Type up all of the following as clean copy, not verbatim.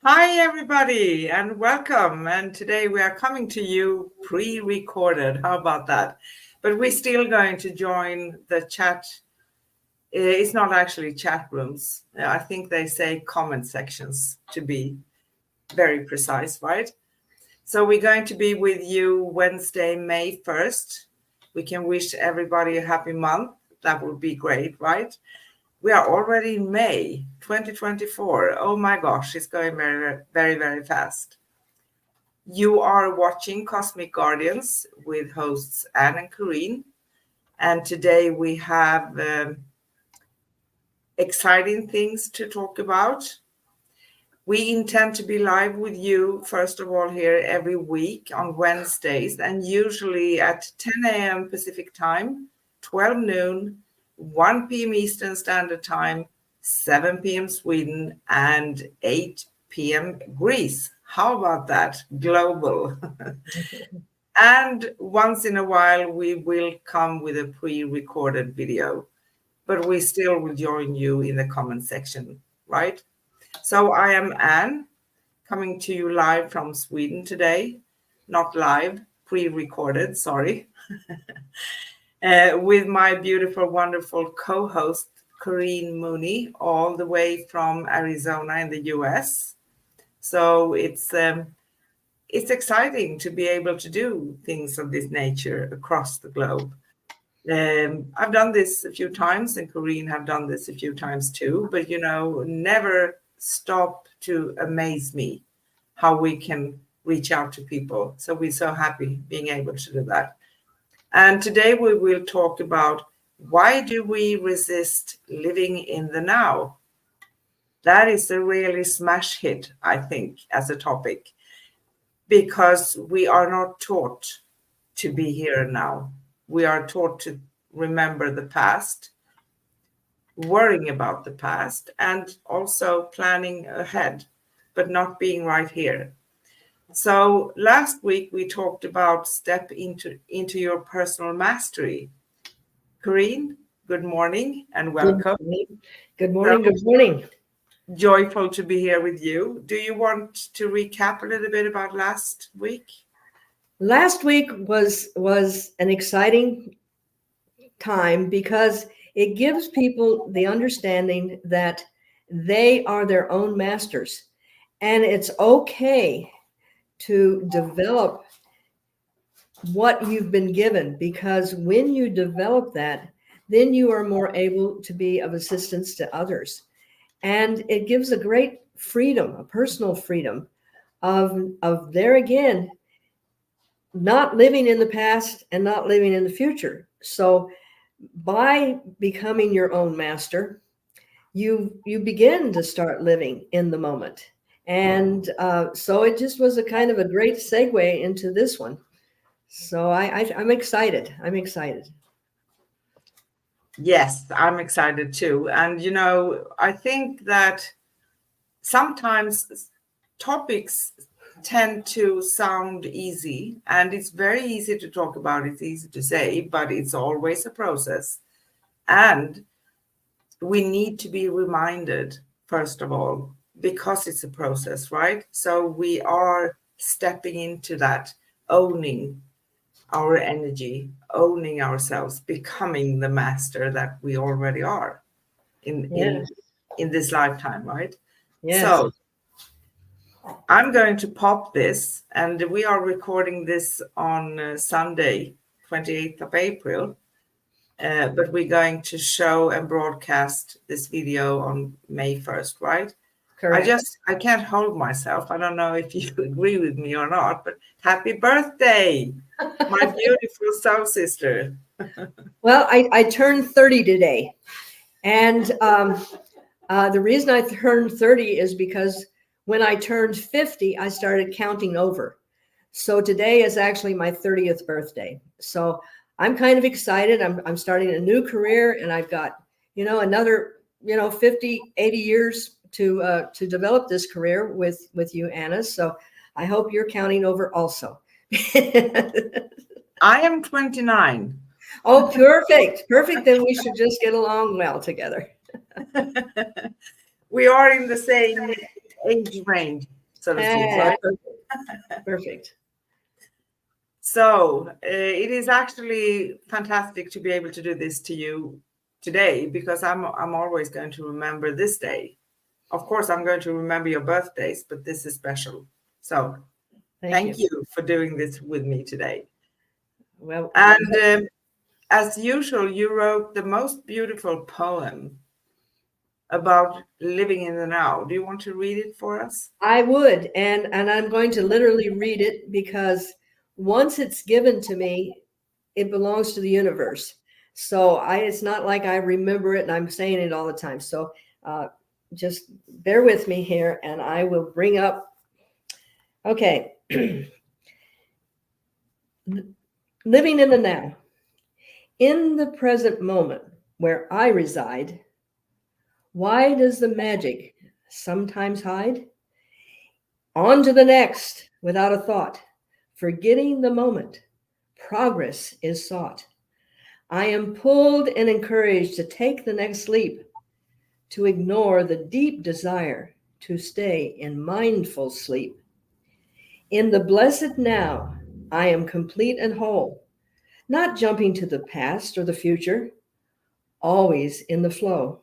Hi, everybody, and welcome. And today we are coming to you pre-recorded. How about that? But we're still going to join the chat. It's not actually chat rooms. I think they say comment sections to be very precise, right? So we're going to be with you Wednesday, May 1st. We can wish everybody a happy month. That would be great, right? We are already in May 2024. Oh my gosh, it's going very, very, very fast. You are watching Cosmic Guardians with hosts Anne and Corrine. And today we have exciting things to talk about. We intend to be live with you, first of all, here every week on Wednesdays, and usually at 10 a.m. Pacific time, 12 noon, 1 p.m. Eastern Standard Time, 7 p.m. Sweden, and 8 p.m. Greece. How about that? Global. And once in a while, we will come with a pre-recorded video, but we still will join you in the comment section, right? So I am Anne, coming to you live from Sweden today. Not live, pre-recorded, sorry. With my beautiful, wonderful co-host, Corrine Mooney, all the way from Arizona in the US. So it's exciting to be able to do things of this nature across the globe. I've done this a few times, and Corrine have done this a few times too, but never stop to amaze me how we can reach out to people. So we're so happy being able to do that. And today we will talk about why do we resist living in the now? That is a really smash hit, I think, as a topic, because we are not taught to be here and now. We are taught to remember the past, worrying about the past, and also planning ahead, but not being right here. So last week we talked about step into your personal mastery. Corrine, good morning and welcome. Good morning. Good morning. Joyful to be here with you. Do you want to recap a little bit about last week? Last week was an exciting time because it gives people the understanding that they are their own masters, and it's okay to develop what you've been given, because when you develop that, then you are more able to be of assistance to others. And it gives a great freedom, a personal freedom of there again, not living in the past and not living in the future. So by becoming your own master, you begin to start living in the moment. And so it just was a kind of a great segue into this one. So I'm excited. I'm excited. Yes, I'm excited too. And, I think that sometimes topics tend to sound easy, and it's very easy to talk about, it's easy to say, but it's always a process. And we need to be reminded, first of all, because it's a process, right? So we are stepping into that, owning our energy, owning ourselves, becoming the master that we already are in this lifetime, right? Yes. So I'm going to pop this, and we are recording this on Sunday, 28th of April, but we're going to show and broadcast this video on May 1st, right? Correct. I can't hold myself. I don't know if you agree with me or not, but happy birthday, my beautiful soul sister. Well, I turned 30 today. And the reason I turned 30 is because when I turned 50, I started counting over. So today is actually my 30th birthday. So I'm kind of excited. I'm starting a new career, and I've got, another, 50, 80 years to develop this career with you, Anna. So I hope you're counting over also. I am 29. Oh, perfect. Perfect. Then we should just get along well together. We are in the same age range, so to speak, Ah, right? perfect. So it is actually fantastic to be able to do this to you today, because I'm always going to remember this day. Of course, I'm going to remember your birthdays, but this is special. So Thank thank you. you for doing this with me today. Well, And as usual, you wrote the most beautiful poem about living in the now. Do you want to read it for us? I would, and I'm going to literally read it because once it's given to me, it belongs to the universe. So it's not like I remember it and I'm saying it all the time. So uh, just bear with me here, and I will bring up. Okay, living in the now, in the present moment where I reside. Why does the magic sometimes hide? On to the next without a thought, forgetting the moment. Progress is sought. I am pulled and encouraged to take the next leap, to ignore the deep desire to stay in mindful sleep. In the blessed now, I am complete and whole, not jumping to the past or the future, always in the flow.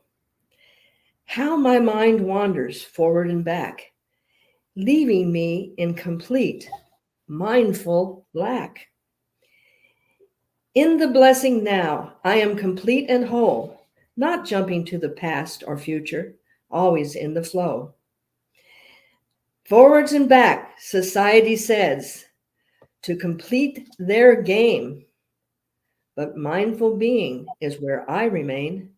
How my mind wanders forward and back, leaving me in complete, mindful lack. In the blessing now, I am complete and whole, not jumping to the past or future, always in the flow. Forwards and back, society says, to complete their game, but mindful being is where I remain.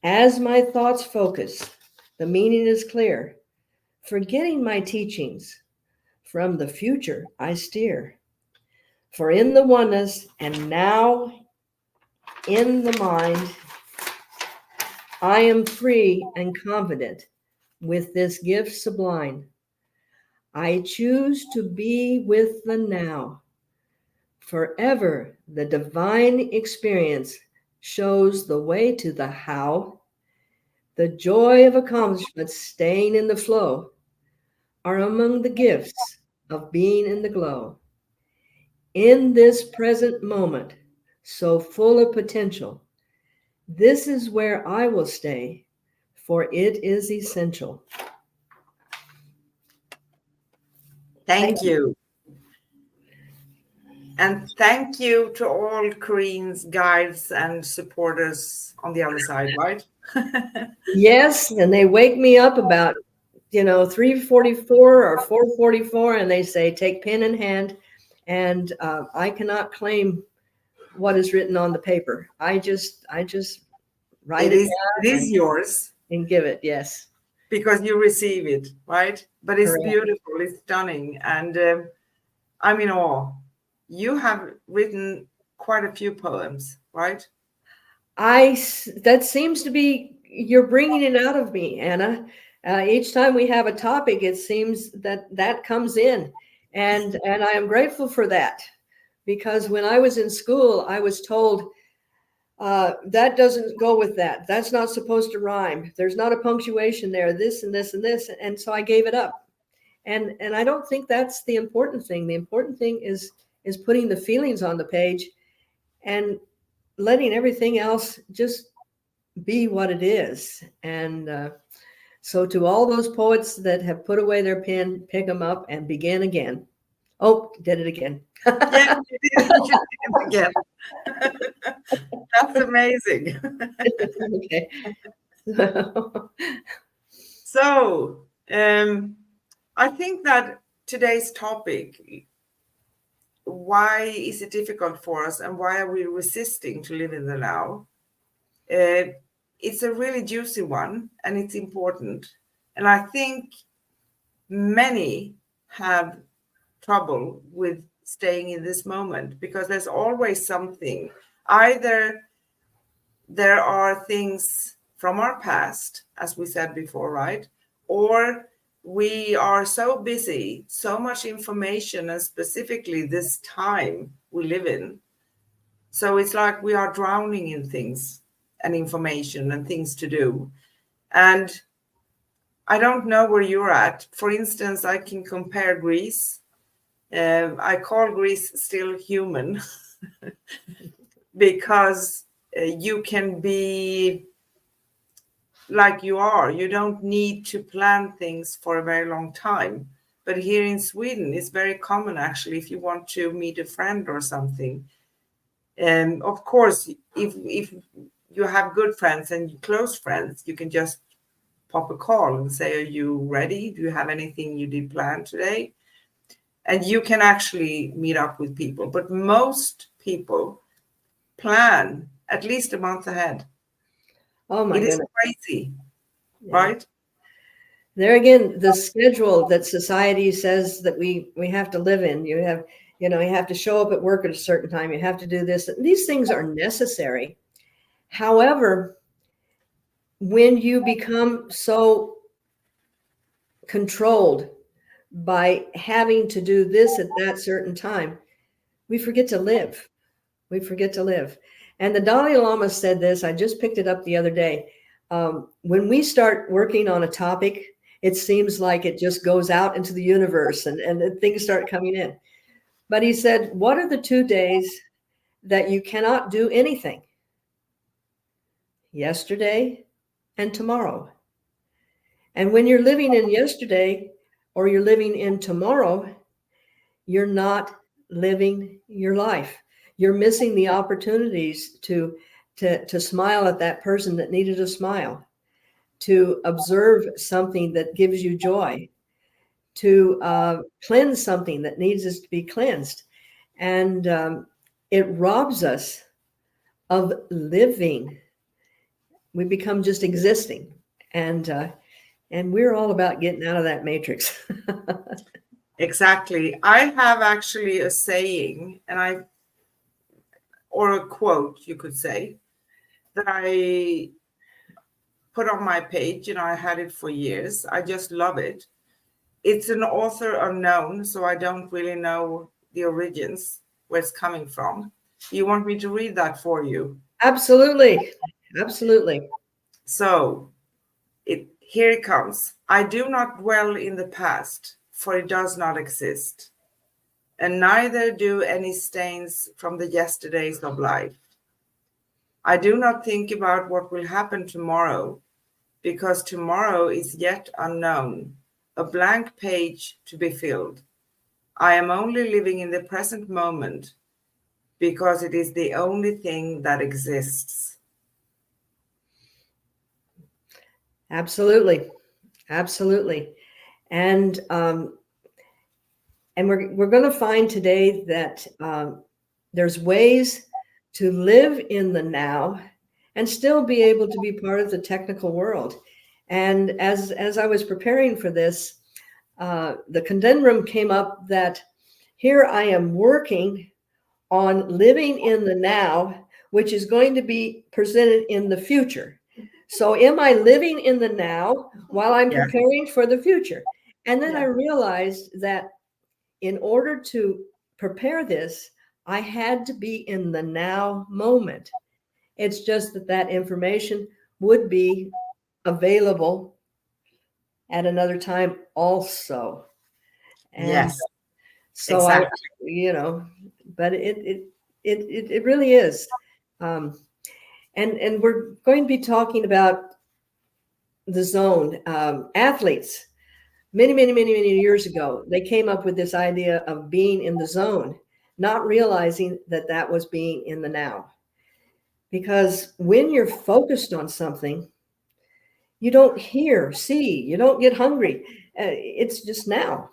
As my thoughts focus, the meaning is clear, forgetting my teachings, from the future I steer. For in the oneness and now in the mind, I am free and confident with this gift sublime. I choose to be with the now. Forever, the divine experience shows the way to the how. The joy of accomplishment, staying in the flow, are among the gifts of being in the glow. In this present moment, so full of potential, this is where I will stay, for it is essential. Thank you. And thank you to all Koreans, guides, and supporters on the other side, right? Yes, and they wake me up about 3:44 or 4:44, and they say, "Take pen in hand," and I cannot claim what is written on the paper. I just write it It down is yours and give it. Yes, because you receive it, right? But it's correct. beautiful, it's stunning, and I'm in awe. You have written quite a few poems, right? That seems to be, you're bringing it out of me, Anna. Each time we have a topic, it seems that comes in, and I am grateful for that, because when I was in school, I was told that doesn't go with that. That's not supposed to rhyme. There's not a punctuation there. This and this and this, and so I gave it up. And I don't think that's the important thing. The important thing is putting the feelings on the page and letting everything else just be what it is. And so to all those poets that have put away their pen, pick them up and begin again. Oh, did it again. Yeah, you did it again. That's amazing. Okay. So, I think that today's topic, why is it difficult for us and why are we resisting to live in the now? It's a really juicy one and it's important. And I think many have trouble with staying in this moment because there's always something. Either there are things from our past, as we said before, right? Or we are so busy, so much information, and specifically this time we live in. So it's like we are drowning in things and information and things to do. And I don't know where you're at. For instance, I can compare Greece. I call Greece still human because you can be like you are. You don't need to plan things for a very long time. But here in Sweden, it's very common actually if you want to meet a friend or something. And of course, if you have good friends and close friends, you can just pop a call and say, are you ready? Do you have anything you did plan today? And you can actually meet up with people. But most people plan at least a month ahead. Oh my It is goodness. crazy, Yeah. right? There again, the schedule that society says that we have to live in. You have to show up at work at a certain time. You have to do this. These things are necessary. However, when you become so controlled by having to do this at that certain time, we forget to live. We forget to live. And the Dalai Lama said this. I just picked it up the other day. When we start working on a topic, it seems like it just goes out into the universe and things start coming in. But he said, what are the 2 days that you cannot do anything? Yesterday and tomorrow. And when you're living in yesterday or you're living in tomorrow, you're not living your life. You're missing the opportunities to smile at that person that needed a smile, to observe something that gives you joy, to cleanse something that needs to be cleansed. And it robs us of living. We become just existing. And we're all about getting out of that matrix. Exactly. I have actually a saying, or a quote, you could say, that I put on my page. I had it for years. I just love it. It's an author unknown, so I don't really know the origins, where it's coming from. You want me to read that for you? Absolutely. Absolutely. So here it comes. I do not dwell in the past, for it does not exist, and neither do any stains from the yesterdays of life. I do not think about what will happen tomorrow, because tomorrow is yet unknown, a blank page to be filled. I am only living in the present moment, because it is the only thing that exists. Absolutely. Absolutely. And we're going to find today that there's ways to live in the now and still be able to be part of the technical world. And as I was preparing for this, the conundrum came up that here I am working on living in the now, which is going to be presented in the future. So am I living in the now while I'm preparing for the future? And then I realized that in order to prepare this, I had to be in the now moment. It's just that information would be available at another time also. And Yes, so exactly. but it really is. And we're going to be talking about the zone. Athletes, many years ago, they came up with this idea of being in the zone, not realizing that that was being in the now. Because when you're focused on something, you don't hear, see, you don't get hungry. It's just now.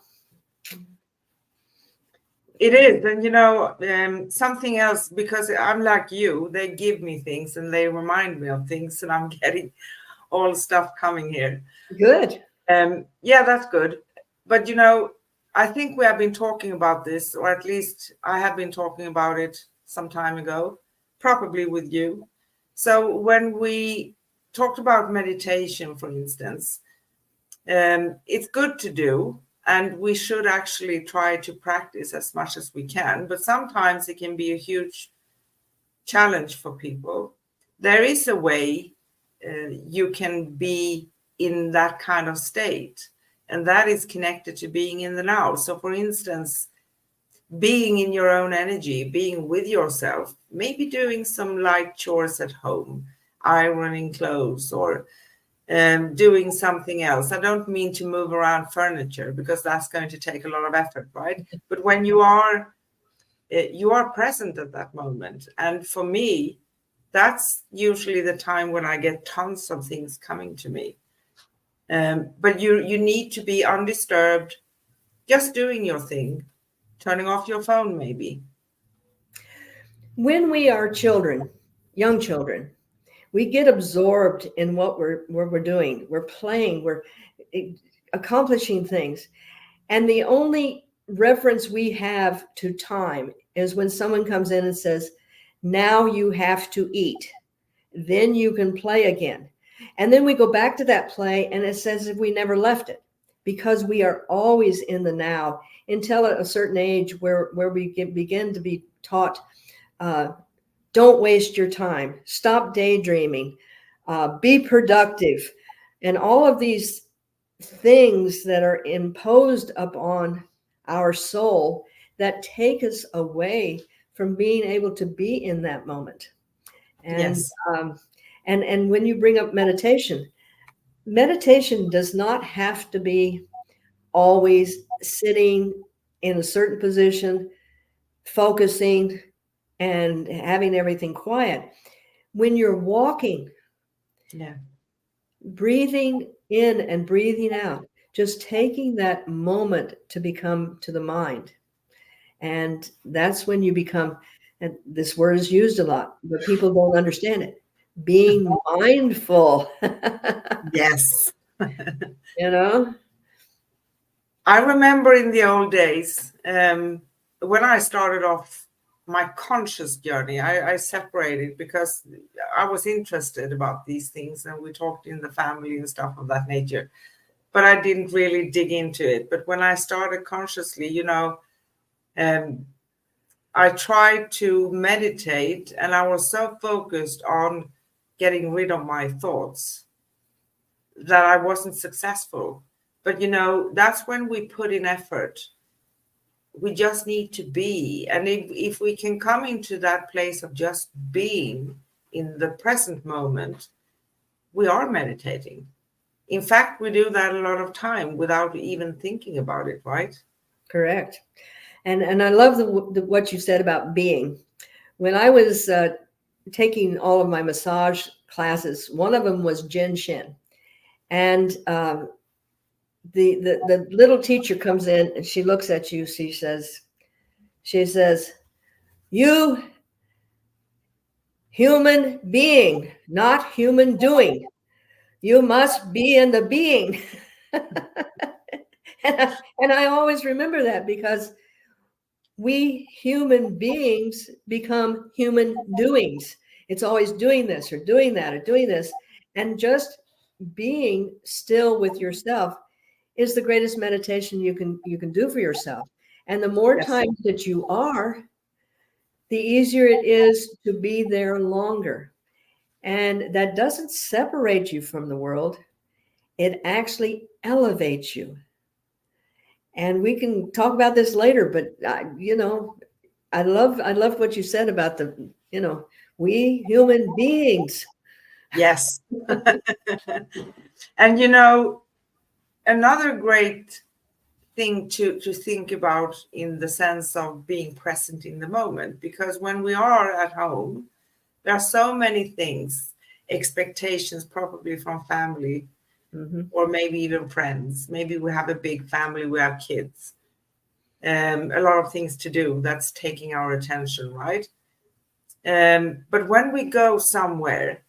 It is. And something else, because I'm like you, they give me things and they remind me of things, and I'm getting all stuff coming here. Good. Yeah, that's good. But I think we have been talking about this, or at least I have been talking about it some time ago, probably with you. So when we talked about meditation, for instance, it's good to do, and we should actually try to practice as much as we can. But sometimes it can be a huge challenge for people. There is a way you can be in that kind of state. And that is connected to being in the now. So for instance, being in your own energy, being with yourself, maybe doing some light chores at home, ironing clothes, or doing something else. I don't mean to move around furniture because that's going to take a lot of effort, right? But when you are present at that moment. And for me, that's usually the time when I get tons of things coming to me. But you need to be undisturbed, just doing your thing, turning off your phone maybe. When we are children, young children, we get absorbed in what we're doing. We're playing, we're accomplishing things. And the only reference we have to time is when someone comes in and says, now you have to eat. Then you can play again. And then we go back to that play and it's as if we never left it, because we are always in the now until a certain age where we begin to be taught, don't waste your time, stop daydreaming, be productive. And all of these things that are imposed upon our soul that take us away from being able to be in that moment. And Yes. And when you bring up meditation, meditation does not have to be always sitting in a certain position, focusing and having everything quiet. When you're walking, Yeah. breathing in and breathing out, just taking that moment to become to the mind. And that's when you become, and this word is used a lot, but people don't understand it, being mindful. Yes. You know? I remember in the old days, when I started off my conscious journey, I separated because I was interested about these things and we talked in the family and stuff of that nature, but I didn't really dig into it. But when I started consciously, I tried to meditate and I was so focused on getting rid of my thoughts that I wasn't successful. But that's when we put in effort. We just need to be. And if we can come into that place of just being in the present moment, we are meditating. In fact, we do that a lot of time without even thinking about it, right? Correct. And I love what you said about being. When I was taking all of my massage classes, one of them was Jin Shin. And the little teacher comes in and she looks at you. She says, you human being, not human doing. You must be in the being. and I always remember that because we human beings become human doings. It's always doing this or doing that or doing this. And just being still with yourself is the greatest meditation you can do for yourself. And the more Yes. times that you are, the easier it is to be there longer. And that doesn't separate you from the world. It actually elevates you. And we can talk about this later, but I love what you said about we human beings. Yes. And another great thing to think about in the sense of being present in the moment, because when we are at home, there are so many things, expectations probably from family, or maybe even friends. Maybe we have a big family, we have kids, a lot of things to do that's taking our attention, right? But when we go somewhere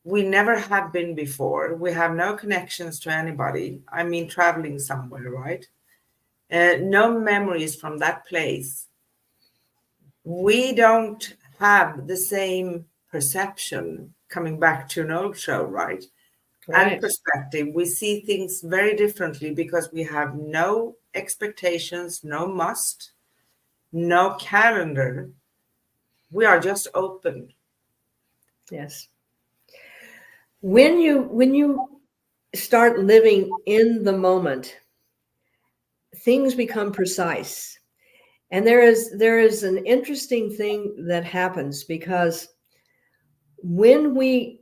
we never have been before, we have no connections to anybody, I mean traveling somewhere, right? No memories from that place, we don't have the same perception, coming back to an old show, right? And perspective. We see things very differently because we have no expectations, no must, no calendar. We are just open. Yes. When you start living in the moment, things become precise. And there is an interesting thing that happens, because when we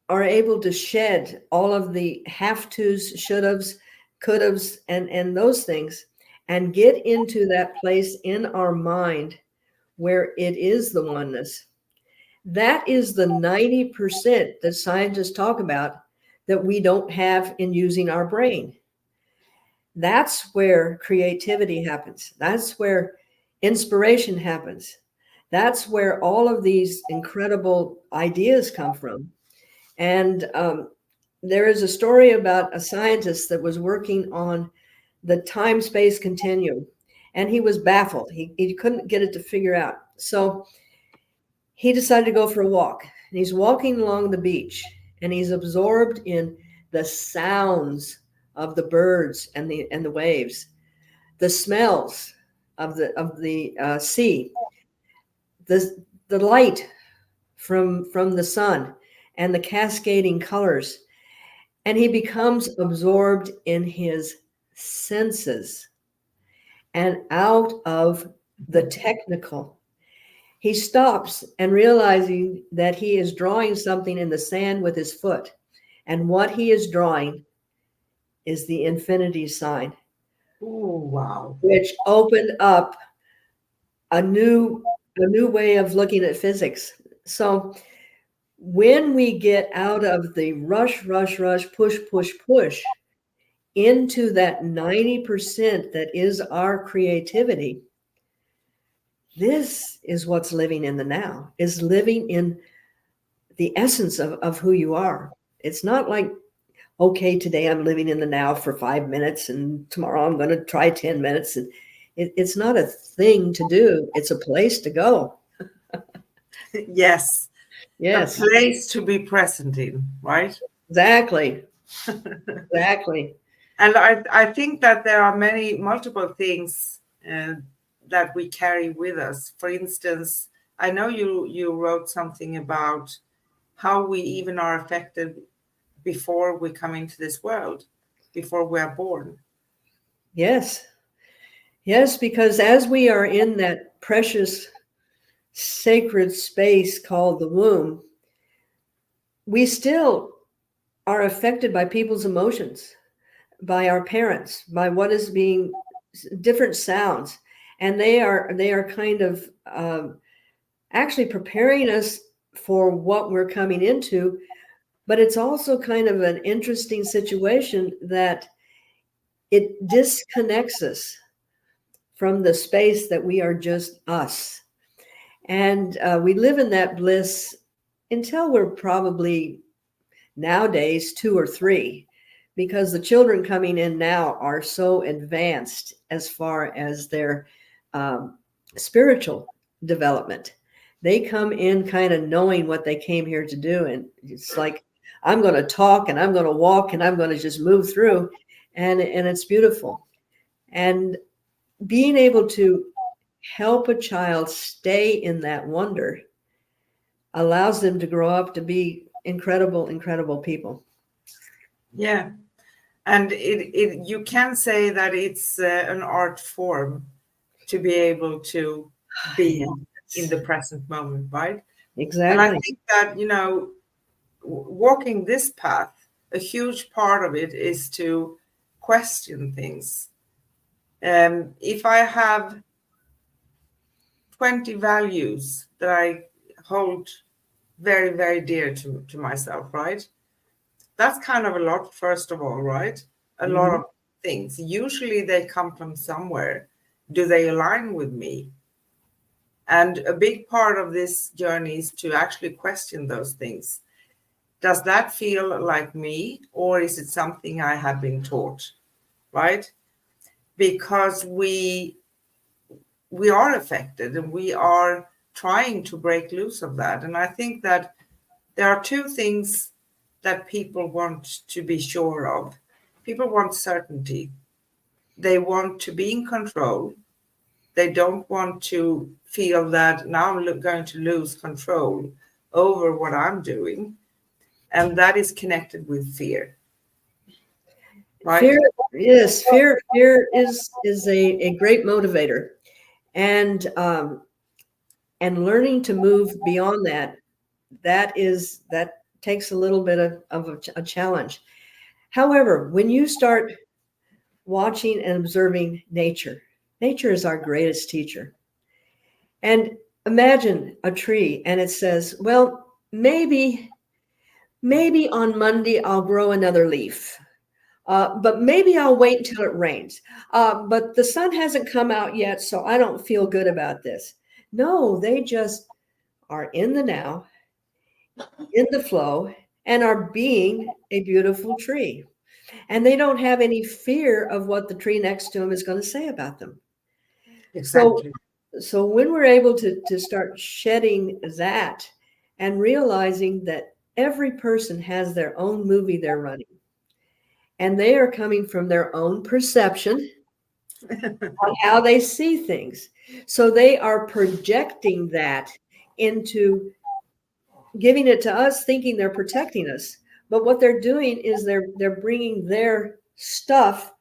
are able to shed all of the have tos, should haves, could haves, and those things, and get into that place in our mind where it is the oneness, that is the 90% that scientists talk about that we don't have in using our brain. That's where creativity happens. That's where inspiration happens. That's where all of these incredible ideas come from. And there is a story about a scientist that was working on the time-space continuum, and he was baffled. He couldn't get it to figure out. So he decided to go for a walk. And he's walking along the beach, and he's absorbed in the sounds of the birds and the waves, the smells of the sea, the light from the sun, and the cascading colors. And he becomes absorbed in his senses and out of the technical. He stops and realizing that he is drawing something in the sand with his foot. And what he is drawing is the infinity sign. Oh, wow. Which opened up a new way of looking at physics. So when we get out of the rush, push into that 90% that is our creativity, this is what's living in the now, is living in the essence of who you are. It's not like, okay, today I'm living in the now for 5 minutes, and tomorrow I'm going to try 10 minutes. And it's not a thing to do. It's a place to go. Yes. Yes. A place to be present in, right? Exactly. Exactly. And I think that there are multiple things that we carry with us. For instance, I know you wrote something about how we even are affected before we come into this world, before we are born. Yes. Yes, because as we are in that precious, sacred space called the womb, we still are affected by people's emotions, by our parents, by what is being different sounds. And they are kind of actually preparing us for what we're coming into. But it's also kind of an interesting situation that it disconnects us from the space that we are just us. And we live in that bliss until we're probably nowadays 2 or 3, because the children coming in now are so advanced as far as their spiritual development. They come in kind of knowing what they came here to do. And it's like, I'm going to talk and I'm going to walk and I'm going to just move through. And it's beautiful. And being able to help a child stay in that wonder allows them to grow up to be incredible, incredible people. Yeah. And you can say that it's an art form to be able to be in the present moment, right? Exactly. And I think that, walking this path, a huge part of it is to question things. If I have 20 values that I hold very, very dear to myself, right? That's kind of a lot, first of all, right? A lot of things. Usually they come from somewhere. Do they align with me? And a big part of this journey is to actually question those things. Does that feel like me, or is it something I have been taught, right? Because we are affected and we are trying to break loose of that. And I think that there are 2 things that people want to be sure of. People want certainty. They want to be in control. They don't want to feel that now I'm going to lose control over what I'm doing. And that is connected with fear. right? Fear, yes, fear is a great motivator, and learning to move beyond that, that takes a little bit of a challenge. However, when you start watching and observing nature, nature is our greatest teacher. And imagine a tree, and it says, "Well, maybe on Monday I'll grow another leaf." But maybe I'll wait until it rains. But the sun hasn't come out yet, so I don't feel good about this. No, they just are in the now, in the flow, and are being a beautiful tree. And they don't have any fear of what the tree next to them is going to say about them. So, Exactly. so when we're able to start shedding that and realizing that every person has their own movie they're running, and they are coming from their own perception on how they see things. So they are projecting that into giving it to us, thinking they're protecting us. But what they're doing is they're bringing their stuff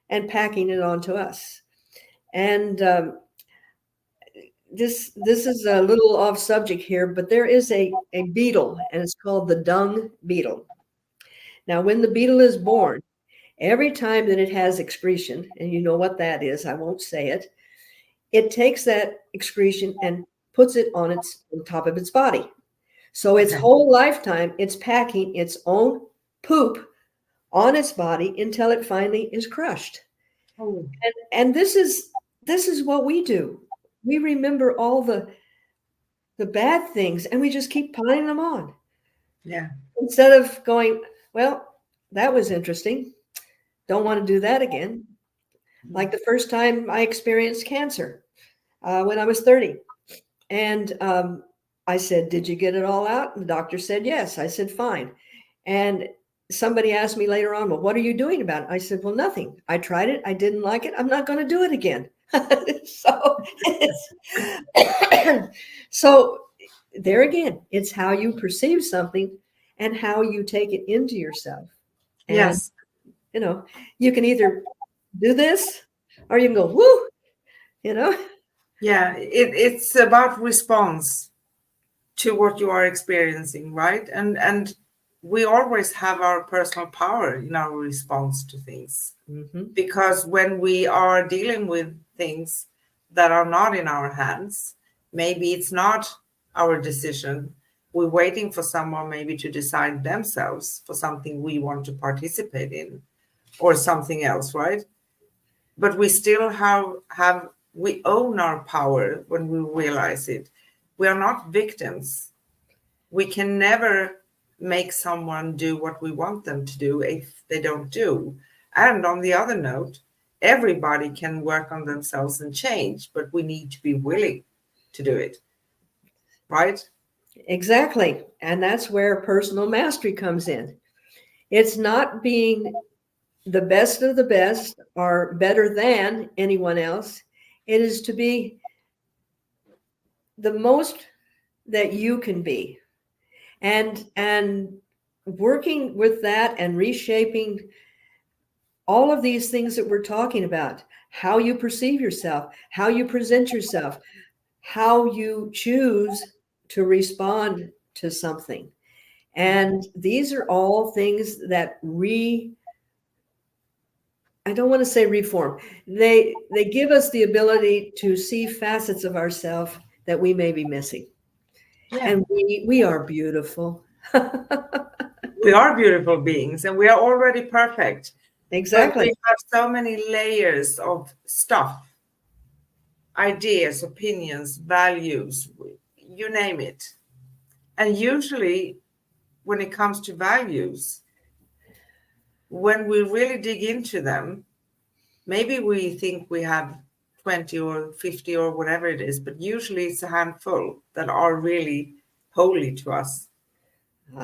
and packing it onto us. And this is a little off subject here, but there is a beetle, and it's called the dung beetle. Now, when the beetle is born, every time that it has excretion, and you know what that is, I won't say it, it takes that excretion and puts it on top of its body. So its Okay. whole lifetime, it's packing its own poop on its body until it finally is crushed. Oh, And this is what we do. We remember all the bad things, and we just keep piling them on yeah. instead of going, well, that was interesting. Don't want to do that again. Like the first time I experienced cancer when I was 30. And I said, "Did you get it all out?" And the doctor said, "Yes." I said, "Fine." And somebody asked me later on, "Well, what are you doing about it?" I said, "Well, nothing. I tried it. I didn't like it. I'm not going to do it again." So, so there again, it's how you perceive something and how you take it into yourself. And, Yes. you can either do this or you can go, woo, you know? Yeah. It's about response to what you are experiencing, right? And we always have our personal power in our response to things. Mhm. Because when we are dealing with things that are not in our hands, maybe it's not our decision. We're waiting for someone maybe to decide themselves for something we want to participate in or something else, right? But we still have we own our power when we realize it. We are not victims. We can never make someone do what we want them to do if they don't do. And on the other note, everybody can work on themselves and change, but we need to be willing to do it, right? Exactly. And that's where personal mastery comes in. It's not being the best of the best or better than anyone else. It is to be the most that you can be. And working with that and reshaping all of these things that we're talking about, how you perceive yourself, how you present yourself, how you choose to respond to something. And these are all things that I don't want to say reform. They give us the ability to see facets of ourselves that we may be missing. Yeah. And we are beautiful. We are beautiful beings and we are already perfect, but we Exactly. have so many layers of stuff, ideas, opinions, values, you name it. And usually, when it comes to values, when we really dig into them, maybe we think we have 20 or 50 or whatever it is, but usually it's a handful that are really holy to us,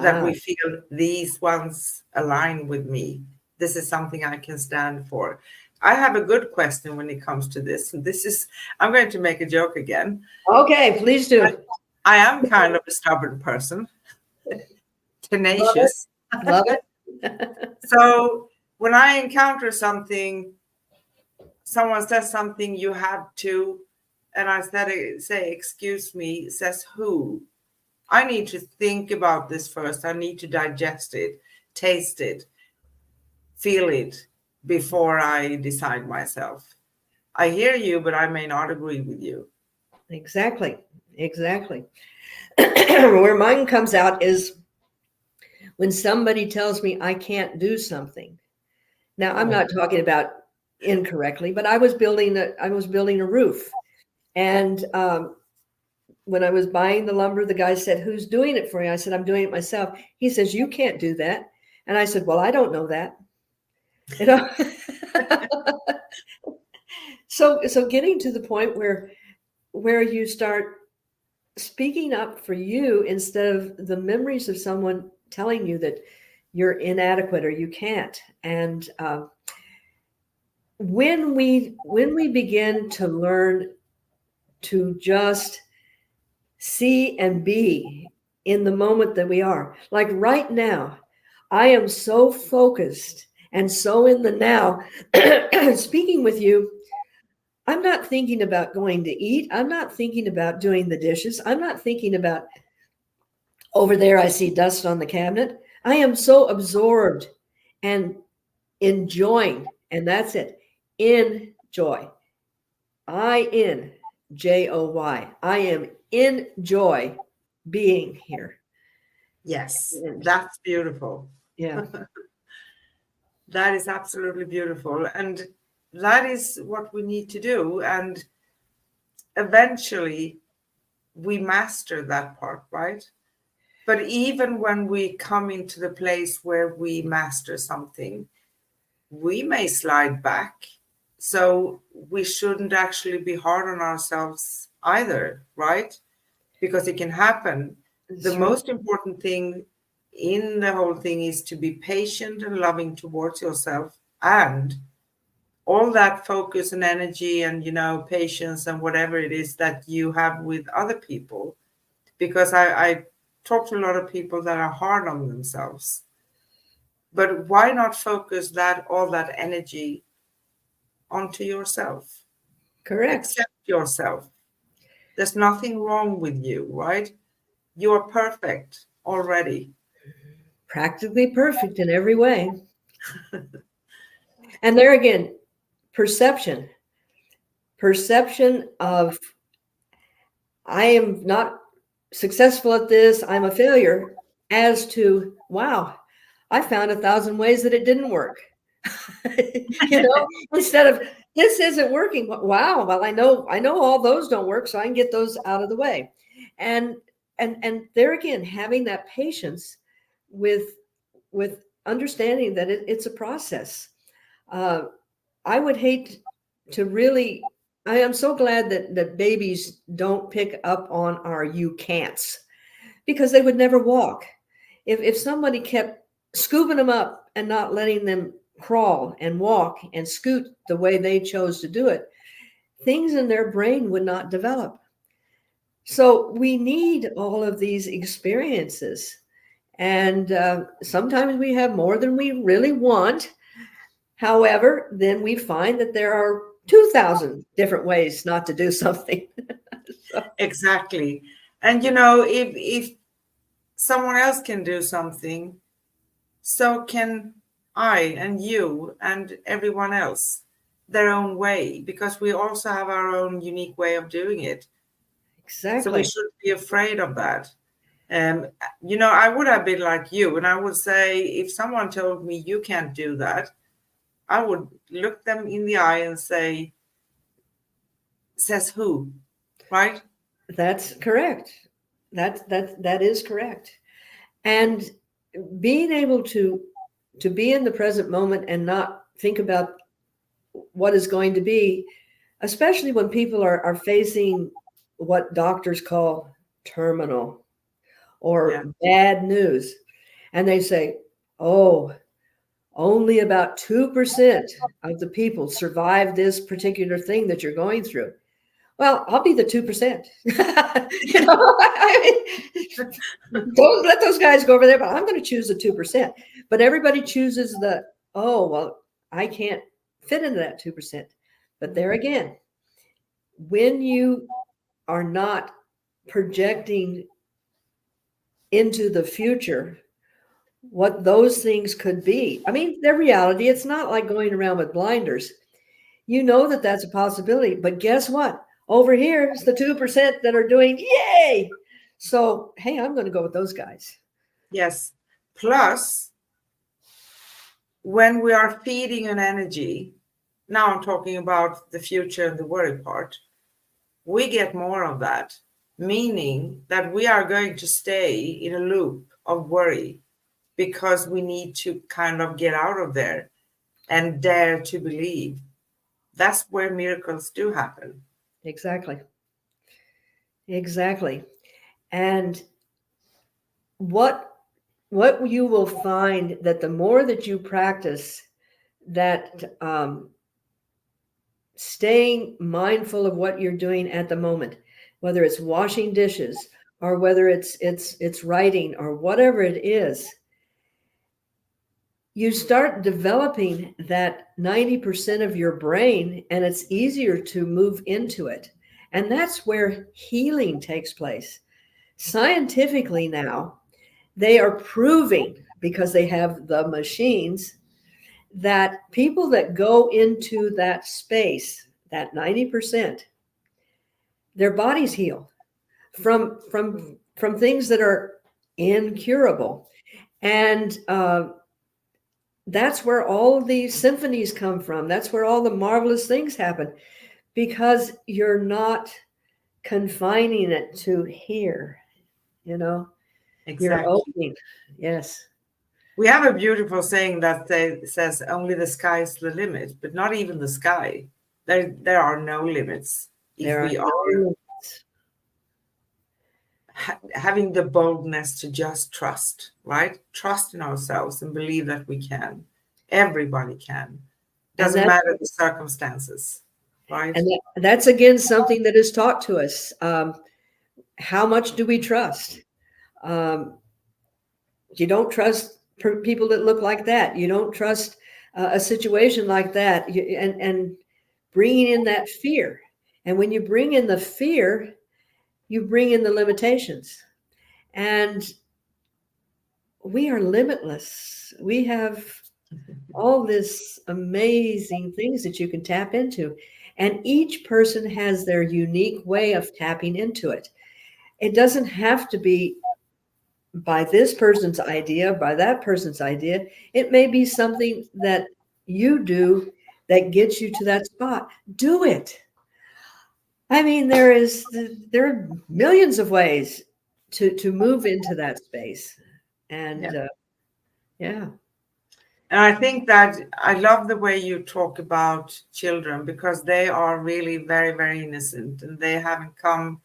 that Ah, we feel these ones align with me. This is something I can stand for. I have a good question when it comes to this. And this is, I'm going to make a joke again. okay, please do. I am kind of a stubborn person, Love it. tenacious. Love it. So when I encounter something, someone says something, you have to, and I say, excuse me, says who? I need to think about this first. I need to digest it, taste it, feel it before I decide myself. I hear you, but I may not agree with you. Exactly. Where mine comes out is when somebody tells me I can't do something. Now, I'm not talking about incorrectly, but I was building a roof, and when I was buying the lumber, the guy said, "Who's doing it for you?" I said, "I'm doing it myself." He says, "You can't do that," and I said, "Well, I don't know that." You know. So getting to the point where you start speaking up for you instead of the memories of someone telling you that you're inadequate or you can't. And when we begin to learn to just see and be in the moment that we are, like right now, I am so focused and so in the now, speaking with you. I'm not thinking about going to eat. I'm not thinking about doing the dishes. I'm not thinking about over there, I see dust on the cabinet. I am so absorbed and enjoying, and that's it. Enjoy. INJOY. I am in joy being here. Yes, that's beautiful. Yeah. That is absolutely beautiful. And that is what we need to do. And eventually we master that part, right? But even when we come into the place where we master something, we may slide back. So we shouldn't actually be hard on ourselves either, right? Because it can happen. The most important thing in the whole thing is to be patient and loving towards yourself, and all that focus and energy and patience and whatever it is that you have with other people, because I talk to a lot of people that are hard on themselves, but why not focus all that energy onto yourself? Correct. Accept yourself. There's nothing wrong with you, right? You are perfect already. Practically perfect in every way. And there again, perception of I am not successful at this, I'm a failure, as to, wow, I found 1,000 ways that it didn't work. Instead of this isn't working. Wow, well, I know all those don't work, so I can get those out of the way. And there again, having that patience with understanding that it's a process. I would hate to really. I am so glad that babies don't pick up on our "you can'ts," because they would never walk. If somebody kept scooping them up and not letting them crawl and walk and scoot the way they chose to do it, things in their brain would not develop. So we need all of these experiences. And sometimes we have more than we really want. However, then we find that there are 2,000 different ways not to do something. Exactly. And if someone else can do something, so can I and you and everyone else their own way, because we also have our own unique way of doing it. Exactly. So we shouldn't be afraid of that. I would have been like you, and I would say, if someone told me you can't do that, I would look them in the eye and say, says who, right? That's correct. That is correct. And being able to be in the present moment and not think about what is going to be, especially when people are facing what doctors call terminal or bad news. And they say, oh, only about 2% of the people survive this particular thing that you're going through. Well, I'll be the 2%. Don't let those guys go over there, but I'm going to choose the 2%. But everybody chooses the oh, well, I can't fit into that 2%. But there again, when you are not projecting into the future what those things could be, I mean, they're reality. It's not like going around with blinders. You know that that's a possibility. But guess what? Over here is the 2% that are doing yay. So, hey, I'm going to go with those guys. Yes. Plus, when we are feeding an energy, now I'm talking about the future and the worry part, we get more of that, meaning that we are going to stay in a loop of worry because we need to kind of get out of there and dare to believe. That's where miracles do happen. Exactly. Exactly. And what you will find that the more that you practice that staying mindful of what you're doing at the moment, whether it's washing dishes or whether it's writing or whatever it is, you start developing that 90% of your brain, and it's easier to move into it. And that's where healing takes place. Scientifically now, they are proving, because they have the machines, that people that go into that space, that 90%, their bodies heal from things that are incurable. And that's where all these symphonies come from. That's where all the marvelous things happen, because you're not confining it to here, you know. You're Exactly. opening. Yes. We have a beautiful saying that says only the sky is the limit, but not even the sky. There are no limits if There are we no are limits. having the boldness to just trust, right? Trust in ourselves and believe that we can. Everybody can. And Doesn't matter the circumstances, right? that's again something that is taught to us. How much do we trust? You don't trust people that look like that. You don't trust a situation like that. And bringing in that fear. And when you bring in the fear, you bring in the limitations. And we are limitless. We have all this amazing things that you can tap into. And each person has their unique way of tapping into it. It doesn't have to be by this person's idea, by that person's idea. It may be something that you do that gets you to that spot. Do it. I mean, there are millions of ways to move into that space. And Yeah. yeah. And I think that I love the way you talk about children because they are really very, very innocent and they haven't come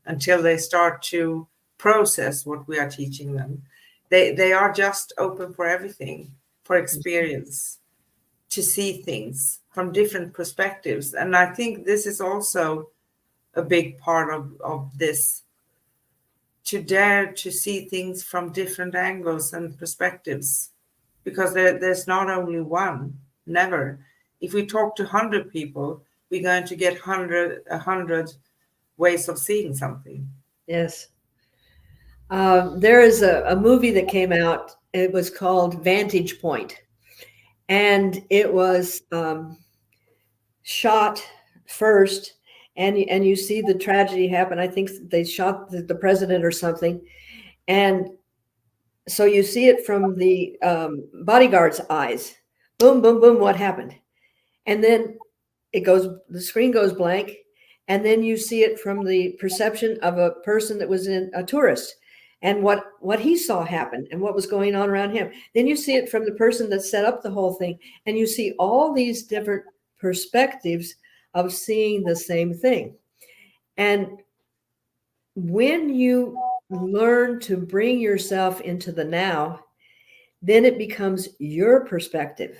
until they start to process what we are teaching them. They are just open for everything, for experience, to see things from different perspectives. And I think this is also a big part of this, to dare to see things from different angles and perspectives, because there's not only one, never. If we talk to 100 people, we're going to get 100 ways of seeing something. Yes. There is a movie that came out. It was called Vantage Point, and it was shot first, and you see the tragedy happen. I think they shot the president or something, and so you see it from the bodyguard's eyes. Boom, boom, boom. What happened? And then the screen goes blank, and then you see it from the perception of a person that was a tourist, and what he saw happen and what was going on around him. Then you see it from the person that set up the whole thing, and you see all these different perspectives of seeing the same thing. And when you learn to bring yourself into the now, then it becomes your perspective.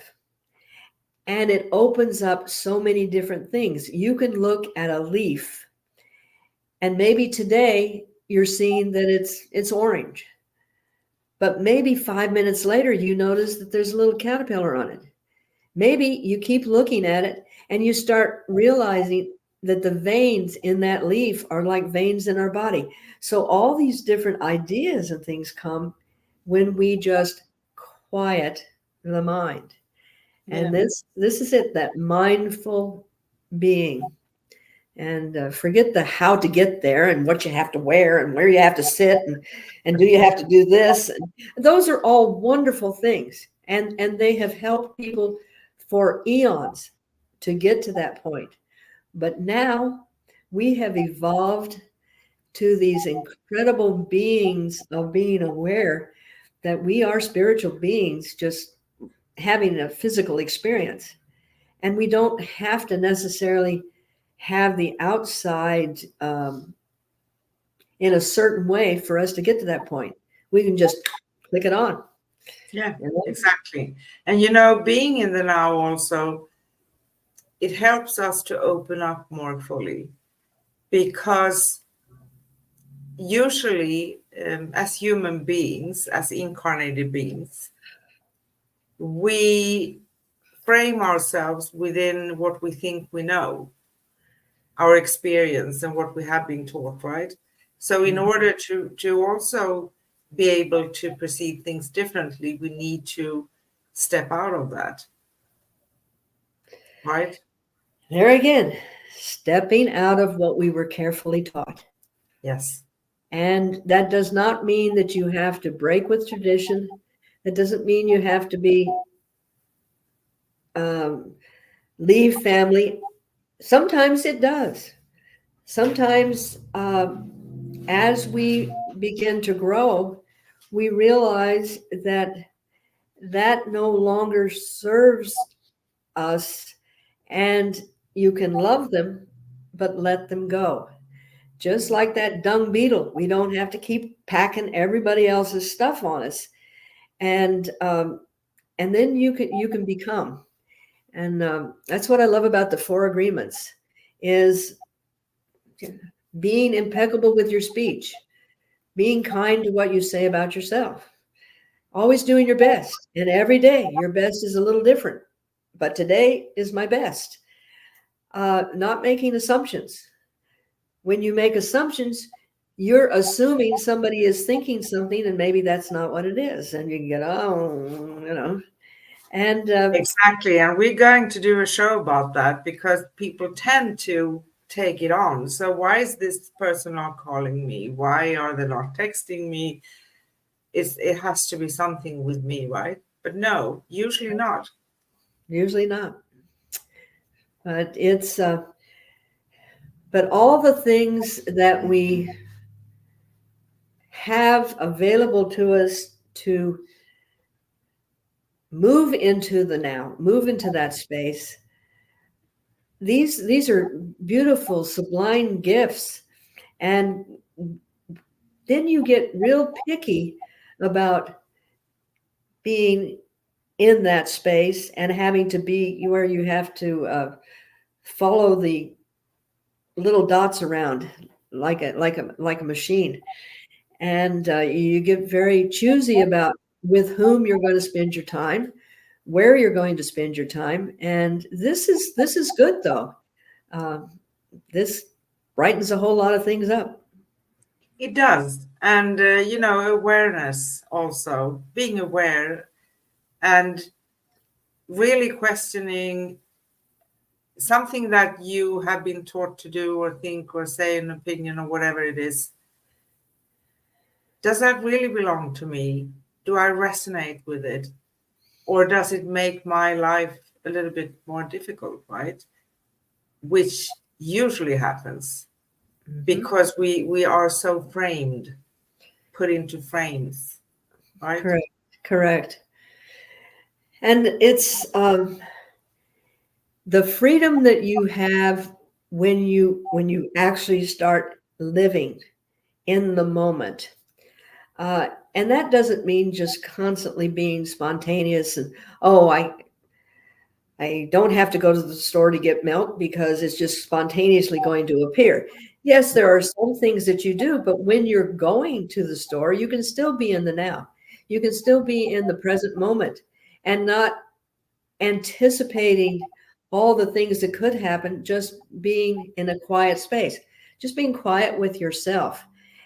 And it opens up so many different things. You can look at a leaf, and maybe today you're seeing that it's orange. But maybe 5 minutes later, you notice that there's a little caterpillar on it. maybe you keep looking at it and you start realizing that the veins in that leaf are like veins in our body. So all these different ideas and things come when we just quiet the mind. Yeah. And this is it, that mindful being. And forget the how to get there and what you have to wear and where you have to sit and do you have to do this. And those are all wonderful things. And they have helped people for eons to get to that point. But now we have evolved to these incredible beings of being aware that we are spiritual beings just having a physical experience. And we don't have to necessarily have the outside in a certain way for us to get to that point. We can just click it on. Yeah, You know? exactly. And being in the now also, it helps us to open up more fully, because usually, as human beings, as incarnated beings, we frame ourselves within what we think we know, our experience and what we have been taught, right? So in order to also be able to perceive things differently, we need to step out of that, right? There again, stepping out of what we were carefully taught. Yes. And that does not mean that you have to break with tradition. That doesn't mean you have to be leave family. Sometimes it does. Sometimes as we begin to grow, we realize that that no longer serves us, and you can love them, but let them go. Just like that dung beetle, we don't have to keep packing everybody else's stuff on us, and then you can become. And that's what I love about the four agreements: is being impeccable with your speech, being kind to what you say about yourself, always doing your best. And every day, your best is a little different. But today is my best. Not making assumptions. When you make assumptions, you're assuming somebody is thinking something, and maybe that's not what it is. And you can get, and Exactly. And we're going to do a show about that, because people tend to take it on. So why is this person not calling me? Why are they not texting me? It has to be something with me, right? But no, usually not. usually not. But but all the things that we have available to us to move into the now, move into that space. These are beautiful, sublime gifts. And then you get real picky about being in that space and having to be where you have to follow the little dots around like a machine. And you get very choosy about with whom you're going to spend your time, where you're going to spend your time. And this is good though. This brightens a whole lot of things up. It does. And, awareness also, being aware and really questioning something that you have been taught to do or think or say an opinion or whatever it is. Does that really belong to me? Do I resonate with it? Or does it make my life a little bit more difficult, right? Which usually happens because we are so framed, put into frames, right? Correct. And it's the freedom that you have when you actually start living in the moment. And that doesn't mean just constantly being spontaneous and, oh, I don't have to go to the store to get milk because it's just spontaneously going to appear. Yes, there are some things that you do, but when you're going to the store, you can still be in the now. You can still be in the present moment and anticipating all the things that could happen, just being in a quiet space, just being quiet with yourself.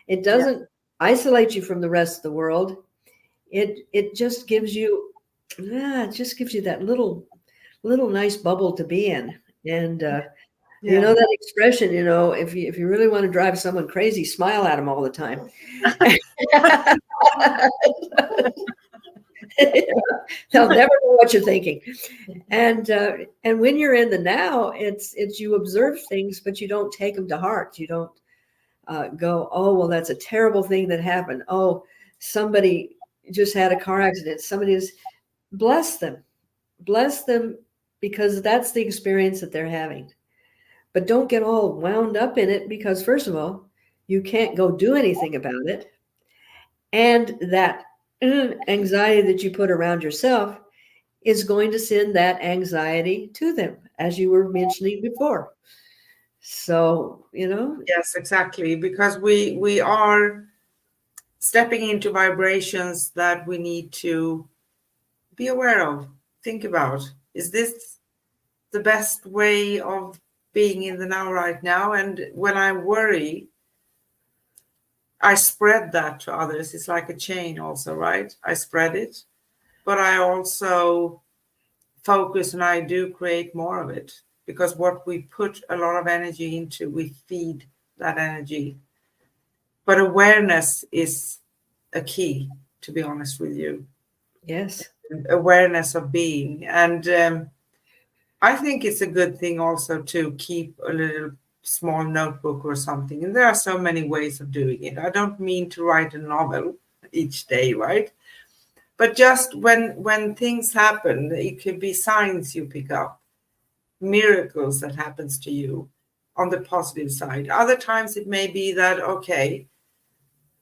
It Yeah. doesn't isolate you from the rest of the world. It just gives you, it just gives you that little nice bubble to be in. And you know Yeah. that expression, if you really want to drive someone crazy, smile at them all the time. They'll never know what you're thinking. And when you're in the now, it's you observe things, but you don't take them to heart. You don't go, oh, well, that's a terrible thing that happened. Oh, somebody just had a car accident. Somebody is, bless them, because that's the experience that they're having. But don't get all wound up in it, because first of all, you can't go do anything about it. And that anxiety that you put around yourself is going to send that anxiety to them, as you were mentioning before. So, Yes, exactly. Because we are stepping into vibrations that we need to be aware of, think about. Is this the best way of being in the now right now? And when I worry, I spread that to others. It's like a chain also, right? I spread it, but I also focus and I do create more of it, because what we put a lot of energy into, we feed that energy. But awareness is a key, to be honest with you. yes. Awareness of being. And I think it's a good thing also to keep a little small notebook or something. And there are so many ways of doing it. I don't mean to write a novel each day, right? But just when things happen, it could be signs you pick up, miracles that happens to you on the positive side. Other times it may be that, okay,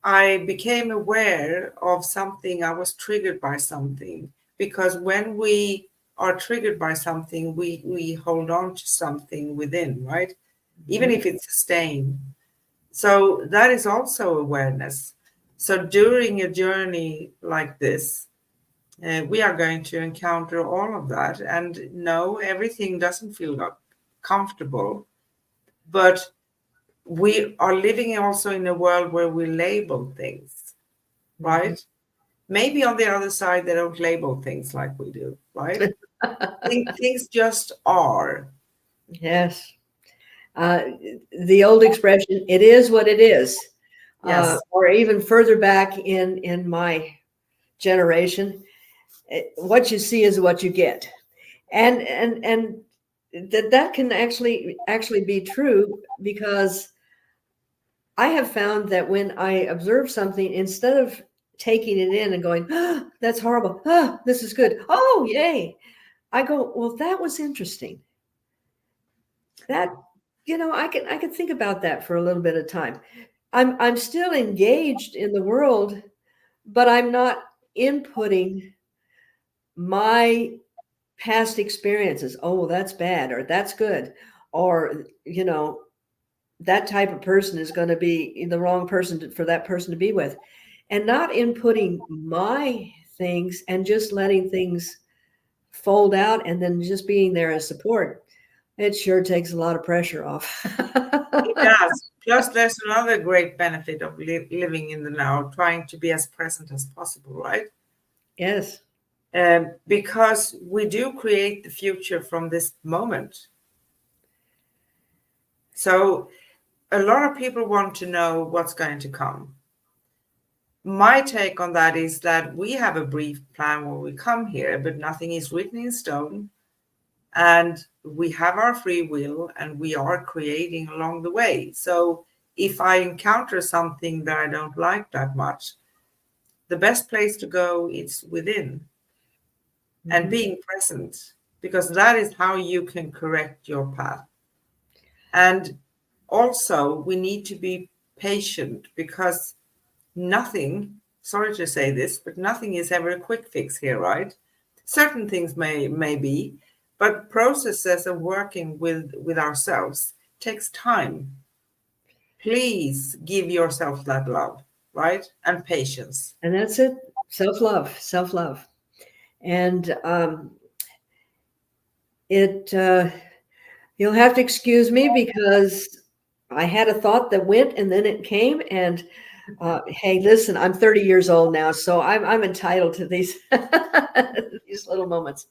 I became aware of something, I was triggered by something. Because when we are triggered by something, we hold on to something within, right? Even if it's a stain. So that is also awareness. So during a journey like this, we are going to encounter all of that. And no, everything doesn't feel comfortable, but we are living also in a world where we label things, right? Maybe on the other side, they don't label things like we do, right? Things just are. Yes. The old expression, it is what it is. Yes. Or even further back in my generation, what you see is what you get. And that can actually be true, because I have found that when I observe something, instead of taking it in and going, oh, that's horrible, oh, this is good, oh, yay, I go, well, that was interesting. That, I can think about that for a little bit of time. I'm still engaged in the world, but I'm not inputting my past experiences. Oh, that's bad, or that's good, or that type of person is going to be the wrong person for that person to be with, and not inputting my things and just letting things fold out, and then just being there as support. It sure takes a lot of pressure off. It does. Plus, there's another great benefit of living in the now, trying to be as present as possible, right? Yes. Because we do create the future from this moment. So a lot of people want to know what's going to come. My take on that is that we have a brief plan when we come here, but nothing is written in stone. And we have our free will, and we are creating along the way. So if I encounter something that I don't like that much, the best place to go is within and being present, because that is how you can correct your path. And also, we need to be patient, because nothing, sorry to say this, but nothing is ever a quick fix here, right? Certain things may be, but processes of working with ourselves takes time. Please give yourself that love, right? And patience. And that's it. Self-love. And it you'll have to excuse me because I had a thought that went and then it came. And hey, listen, I'm 30 years old now, so I'm entitled to these these little moments.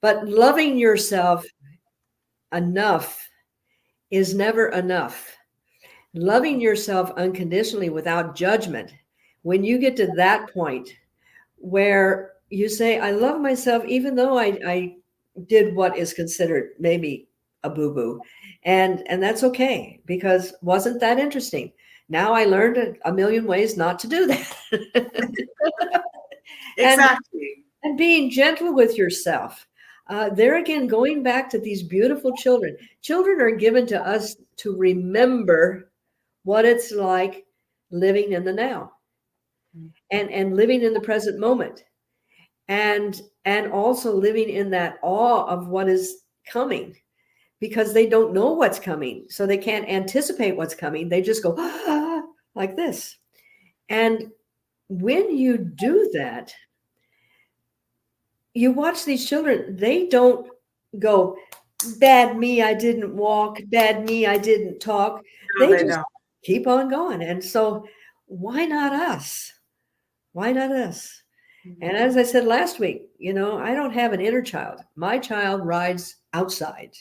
But loving yourself enough is never enough. Loving yourself unconditionally without judgment, when you get to that point where you say, I love myself, even though I did what is considered maybe a boo-boo. And that's okay, because wasn't that interesting? Now I learned a million ways not to do that. and Exactly. and being gentle with yourself. There again, going back to these beautiful children. Children are given to us to remember what it's like living in the now and living in the present moment, and also living in that awe of what is coming, because they don't know what's coming, so they can't anticipate what's coming. They just go like this. And when you do that, you watch these children, they don't go, bad me, I didn't walk, bad me, I didn't talk. No, They they just don't. keep on going. And so why not us? Why not us? And as I said last week, I don't have an inner child. My child rides outside.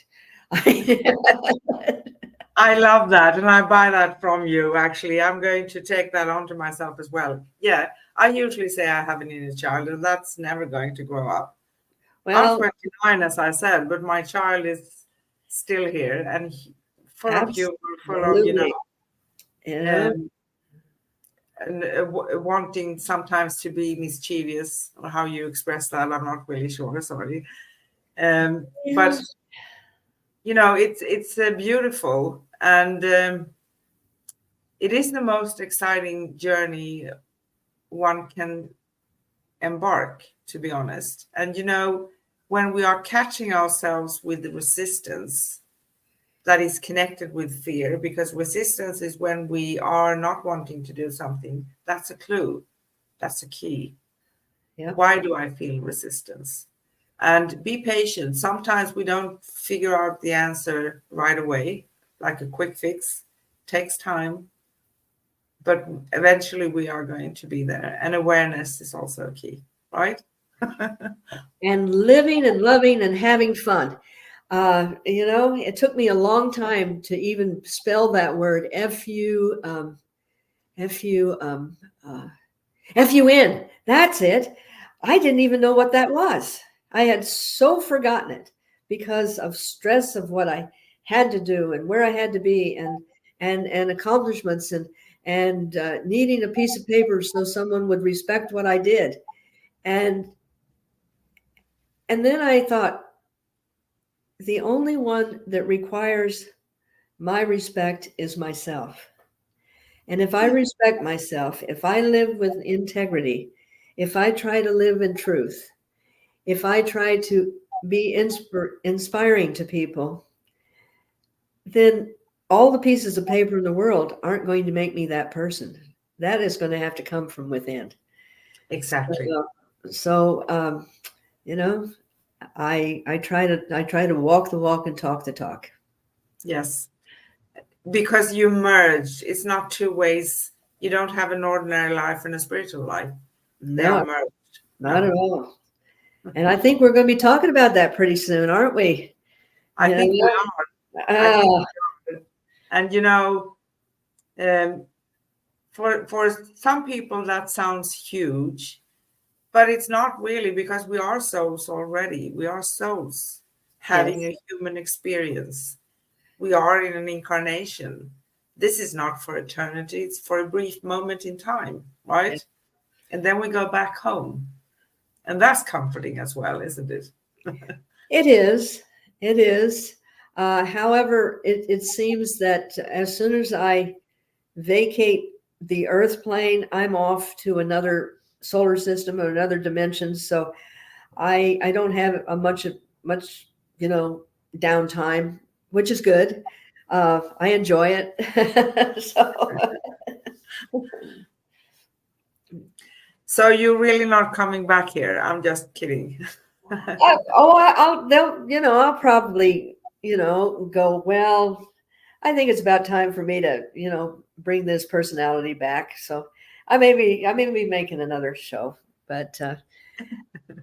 I love that, and I buy that from you. Actually, I'm going to take that onto myself as well. Yeah, I usually say I have an inner child, and that's never going to grow up. I'm Well, 29, as I said, but my child is still here and full of humor, full of, absolutely. You know, um, and wanting sometimes to be mischievous, or how you express that, I'm not really sure. Sorry, but yes. it's beautiful, and it is the most exciting journey one can embark, to be honest. And when we are catching ourselves with the resistance that is connected with fear, because resistance is when we are not wanting to do something. That's a clue. That's a key. Yeah. Why do I feel resistance? And be patient. Sometimes we don't figure out the answer right away, like a quick fix. Takes time, but eventually we are going to be there. And awareness is also a key, right? And living and loving and having fun. It took me a long time to even spell that word, F-U, F-U-N. That's it. I didn't even know what that was. I had so forgotten it because of stress of what I had to do and where I had to be, and accomplishments, and needing a piece of paper so someone would respect what I did. And then I thought, the only one that requires my respect is myself. And if I respect myself, if I live with integrity, if I try to live in truth, if I try to be inspiring to people, then all the pieces of paper in the world aren't going to make me that person. That is going to have to come from within. Exactly. So, you know, I try to walk the walk and talk the talk. Yes. Because you merge. It's not two ways. You don't have an ordinary life and a spiritual life. They are No, merged. not at No. all. And I think we're going to be talking about that pretty soon, aren't we? I You think we know, are. I think uh, we are. And um, for some people that sounds huge, but it's not really, because we are souls already. We are souls having yes, a human experience. We are in an incarnation. This is not for eternity. It's for a brief moment in time, yes. right? And then we go back home. And that's comforting as well, isn't it? It is. It is. However, it seems that as soon as I vacate the Earth plane, I'm off to another solar system or another dimension. So I don't have a much downtime, which is good. I enjoy it. So So you're really not coming back here. I'm just kidding. I'll probably, go, well, I think it's about time for me to, bring this personality back. So I may be making another show, but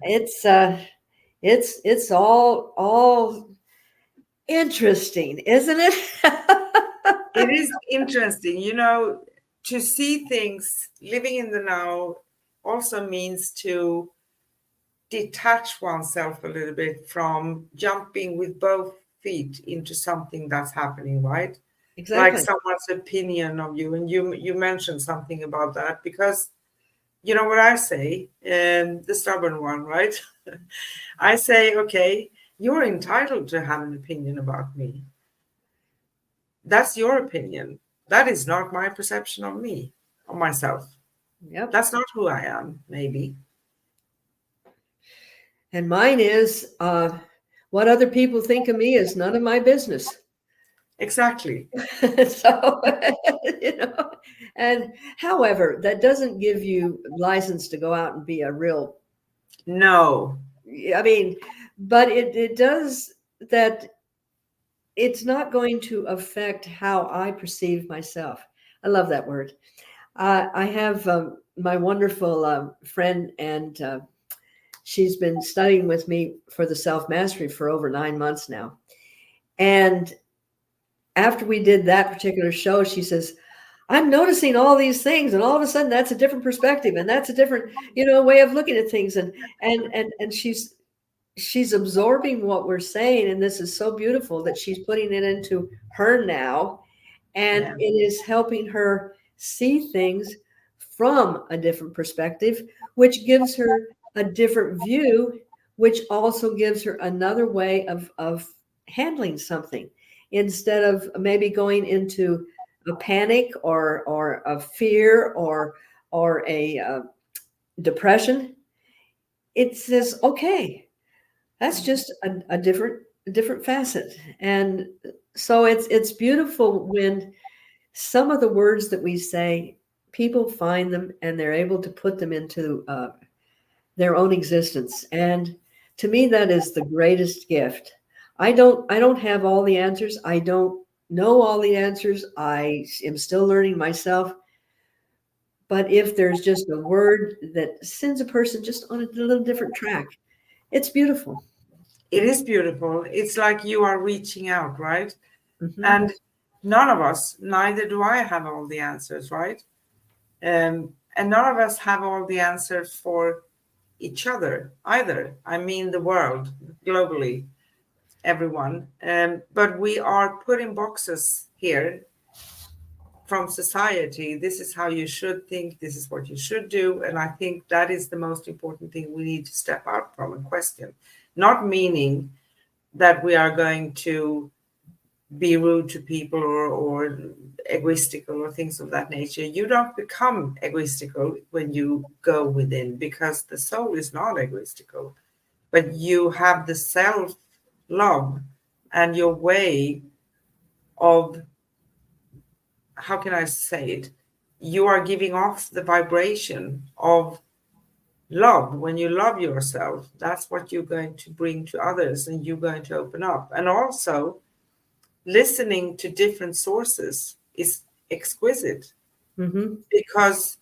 it's, uh, it's all interesting, isn't it? It is interesting, to see things living in the now also means to detach oneself a little bit from jumping with both feet into something that's happening, right? Like Exactly. someone's opinion of you, and you mentioned something about that because you know what I say, the stubborn one, right? I say, okay, you're entitled to have an opinion about me. That's your opinion. That is not my perception of me, of myself. Yep. That's not who I am, maybe. And mine is, what other people think of me is none of my business. Exactly. So, you know, and however, that doesn't give you license to go out and be a real, No. I mean, but it does that. It's not going to affect how I perceive myself. I love that word. I have my wonderful friend, and she's been studying with me for the self mastery for over 9 months now. And after we did that particular show, she says, I'm noticing all these things, and all of a sudden that's a different perspective, and that's a different, way of looking at things. And she's absorbing what we're saying, and this is so beautiful that she's putting it into her now, and Yeah. it is helping her see things from a different perspective, which gives her a different view, which also gives her another way of handling something instead of maybe going into a panic or a fear or a depression. It says, okay, that's just a different facet. And so it's beautiful when some of the words that we say, people find them and they're able to put them into their own existence. And to me, that is the greatest gift. I don't have all the answers. I don't know all the answers. I am still learning myself. But if there's just a word that sends a person just on a little different track, it's beautiful. It is beautiful. It's like you are reaching out, right? Hmm. And none of us, neither do I have all the answers, right? And none of us have all the answers for each other either. I mean, the world globally, everyone. But we are put in boxes here from society. This is how you should think. This is what you should do. And I think that is the most important thing we need to step out from and question. Not meaning that we are going to be rude to people or egoistical or things of that nature. You don't become egoistical when you go within because the soul is not egoistical, but you have the self love and your way of, how can I say it? You are giving off the vibration of love. When you love yourself, that's what you're going to bring to others and you're going to open up. And also, listening to different sources is exquisite Hmm. because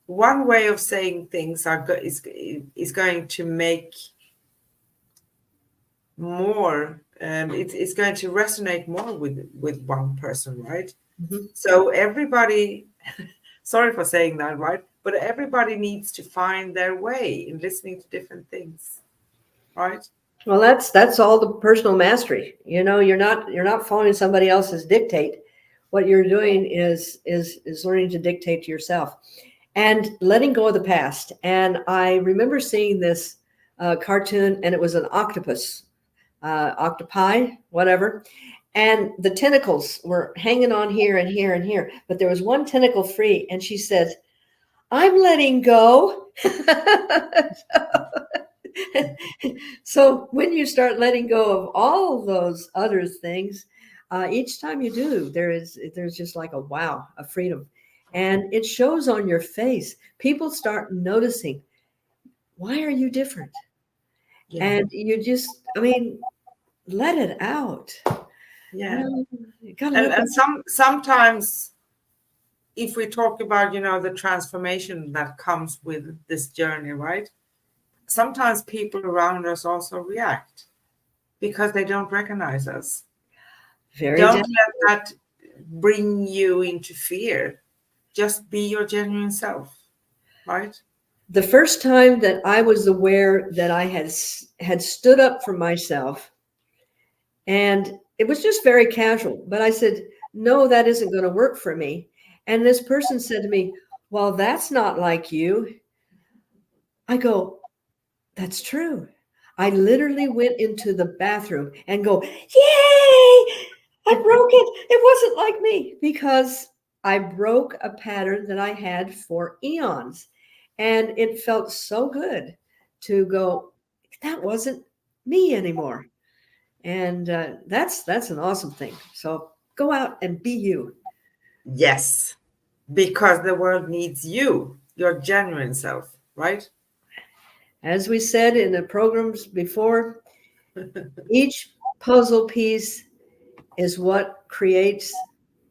one way of saying things is going to make more it's going to resonate more with one person, right? Hmm. So everybody, sorry for saying that, right, but everybody needs to find their way in listening to different things, right? Well, that's all the personal mastery. You're not following somebody else's dictate. What you're doing is learning to dictate to yourself and letting go of the past. And I remember seeing this cartoon, and it was an octopus, octopi, whatever, and the tentacles were hanging on here and here and here, but there was one tentacle free, and she said, "I'm letting go." So when you start letting go of all those other things, each time you do, there's just like a wow, a freedom, and it shows on your face. People start noticing, why are you different? Yeah. And you just, I mean, let it out. Yeah. You gotta And let that. sometimes if we talk about, the transformation that comes with this journey, right? Sometimes people around us also react because they don't recognize us. Very Don't down. let that bring you into fear. Just be your genuine self, right? The first time that I was aware that I had stood up for myself, and it was just very casual, but I said, no, that isn't going to work for me. And this person said to me, well, that's not like you. I go, that's true. I literally went into the bathroom and go, yay, I broke it. It wasn't like me, because I broke a pattern that I had for eons. And it felt so good to go, that wasn't me anymore. And that's an awesome thing. So go out and be you. Yes, because the world needs you, your genuine self, right? As we said in the programs before, each puzzle piece is what creates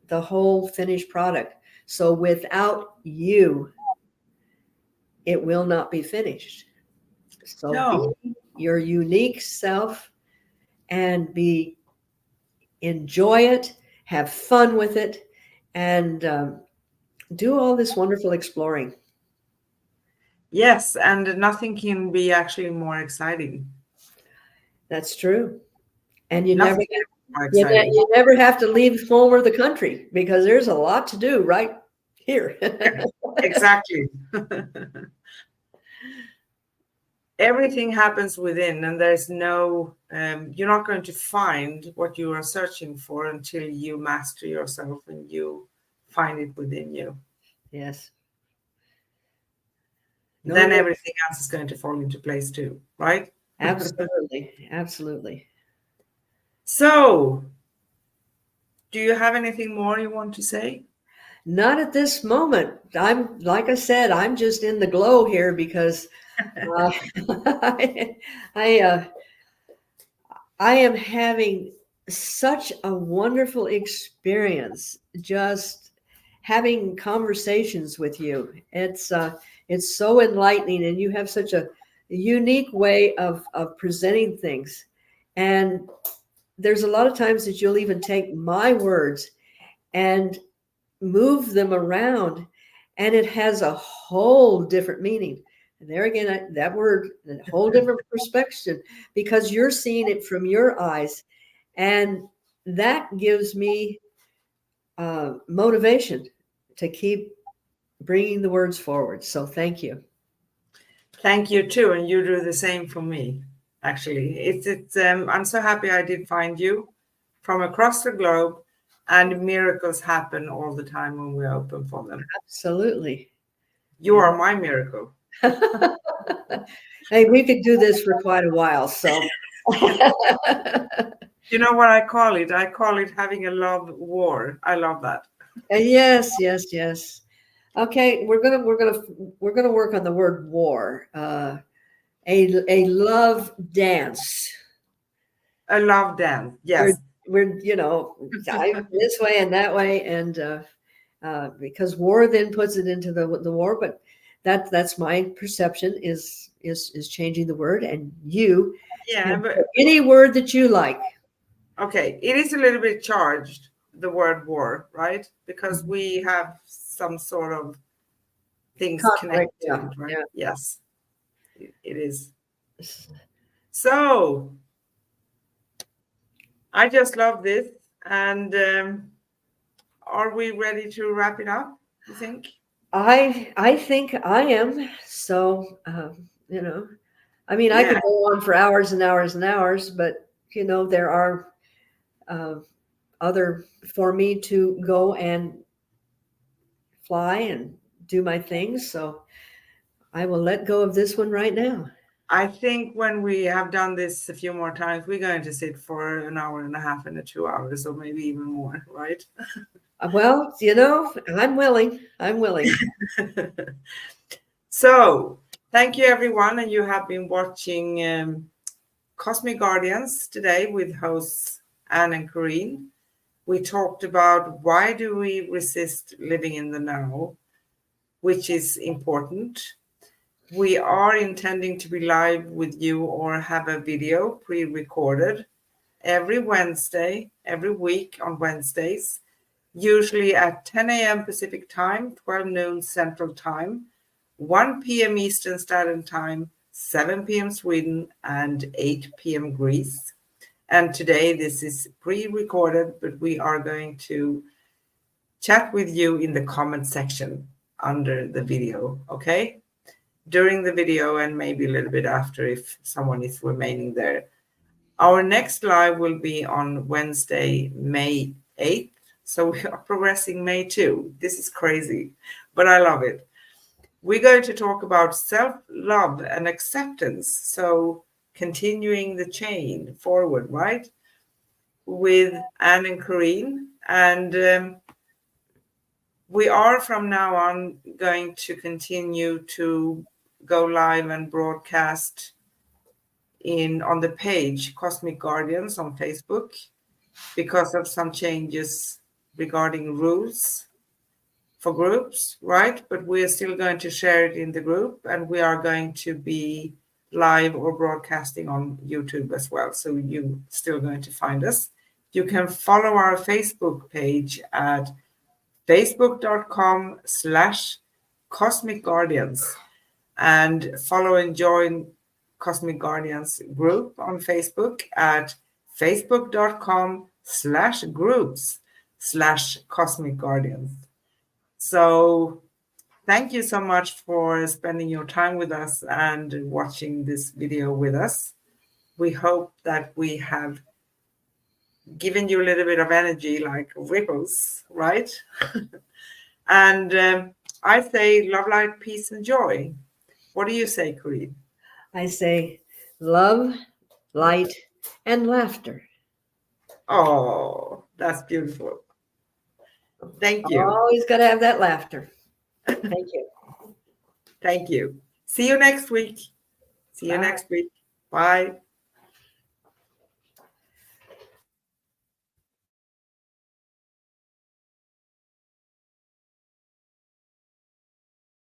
the whole finished product. So without you, it will not be finished. So be No, your unique self and enjoy it, have fun with it, and do all this wonderful exploring. yes, and nothing can be actually more exciting. That's true. And you never Nothing can be more exciting. you never have to leave home or the country, because there's a lot to do right here. Exactly. Everything happens within, and there's no, you're not going to find what you are searching for until you master yourself and you find it within you. Yes. No, Then everything else is going to fall into place too, right? absolutely. Absolutely. So, do you have anything more you want to say? Not at this moment. I'm, like I said, I'm just in the glow here because uh, I, I am having such a wonderful experience just having conversations with you. It's so enlightening, and you have such a unique way of presenting things. And there's a lot of times that you'll even take my words and move them around, and it has a whole different meaning. And there again, that word, a whole different perspective, because you're seeing it from your eyes. And that gives me motivation to keep bringing the words forward. So thank you. Thank you too, and you do the same for me. Actually, I'm so happy I did find you from across the globe, and miracles happen all the time when we open for them. Absolutely. You are my miracle. Hey, we could do this for quite a while. So You know what I call it? I call it having a love war. I love that. yes, yes, yes. Okay, we're gonna work on the word war. A love dance. A love dance. We're Yes. we're this way and that way, and because war then puts it into the war, but that's my perception is changing the word, and you Yeah, can but put any word that you like. okay. It is a little bit charged, the word war, right? Because we have some sort of things Conflict, connected to yeah, it, right? yeah. Yes, it is. So I just love this. And are we ready to wrap it up, you think? I think I am. So I mean, I Yeah. could go on for hours and hours and hours, but there are uh, other for me to go and fly and do my things. So I will let go of this one right now. I think when we have done this a few more times, we're going to sit for an hour and a half and 2 hours, or maybe even more, right? Well, I'm willing. I'm willing. So, thank you, everyone. And you have been watching Cosmic Guardians today with hosts Anne and Corinne. We talked about why do we resist living in the now, which is important. We are intending to be live with you or have a video pre-recorded every Wednesday, every week on Wednesdays, usually at 10 a.m. Pacific time, 12 noon Central time, 1 p.m. Eastern Standard Time, 7 p.m. Sweden, and 8 p.m. Greece. And today this is pre-recorded, but we are going to chat with you in the comment section under the video, okay? During the video and maybe a little bit after if someone is remaining there. Our next live will be on Wednesday, May 8th. So we are progressing May 2. This is crazy, but I love it. We're going to talk about self-love and acceptance. So continuing the chain forward, right? With Anne and Corinne. And we are from now on going to continue to go live and broadcast on the page Cosmic Guardians on Facebook because of some changes regarding rules for groups, right? But we are still going to share it in the group, and we are going to be live or broadcasting on YouTube as well. So you're still going to find us. You can follow our Facebook page at facebook.com/Cosmic Guardians and follow and join Cosmic Guardians group on Facebook at facebook.com/groups/Cosmic Guardians. So thank you so much for spending your time with us and watching this video with us. We hope that we have given you a little bit of energy like ripples, right? And I say love, light, peace, and joy. What do you say, Corinne? I say love, light, and laughter. Oh, that's beautiful. Thank you. Always got to have that laughter. Thank you. Thank you. See you next week. See you Bye. next week. Bye.